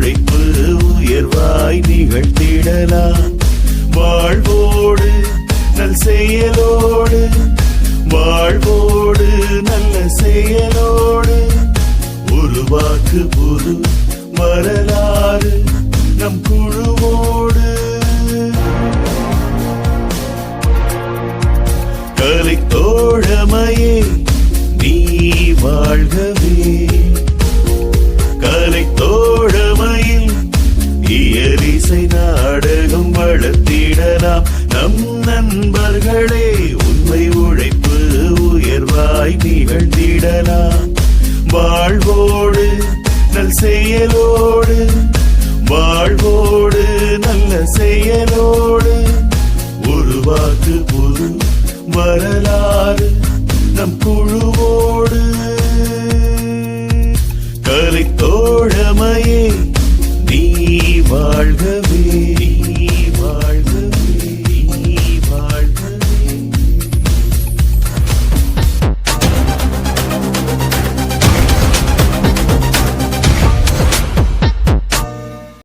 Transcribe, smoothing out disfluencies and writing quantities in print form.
உழைப்பு உயர்வாய் நிகழ்த்திடலாம். வாழ்வோடு நல் செயலோடு, வாழ்வோடு நல்ல செயலோடு உருவாக்கு புது வரலாறு நம் குழுவோடு. கலை தோழமையே நீ வாழ்கவே, கலை தோழமையில் இயலிசை நாடகம் வளர்த்திடலாம். நம் நண்பர்களே உண்மை உழைப்பு உயர்வாய் நிகழ்த்திடலாம். வாழ்வோடு நல் செயலோடு, வாழ்வோடு நல்ல செயலோடு உருவாக்கு புது வரலாறு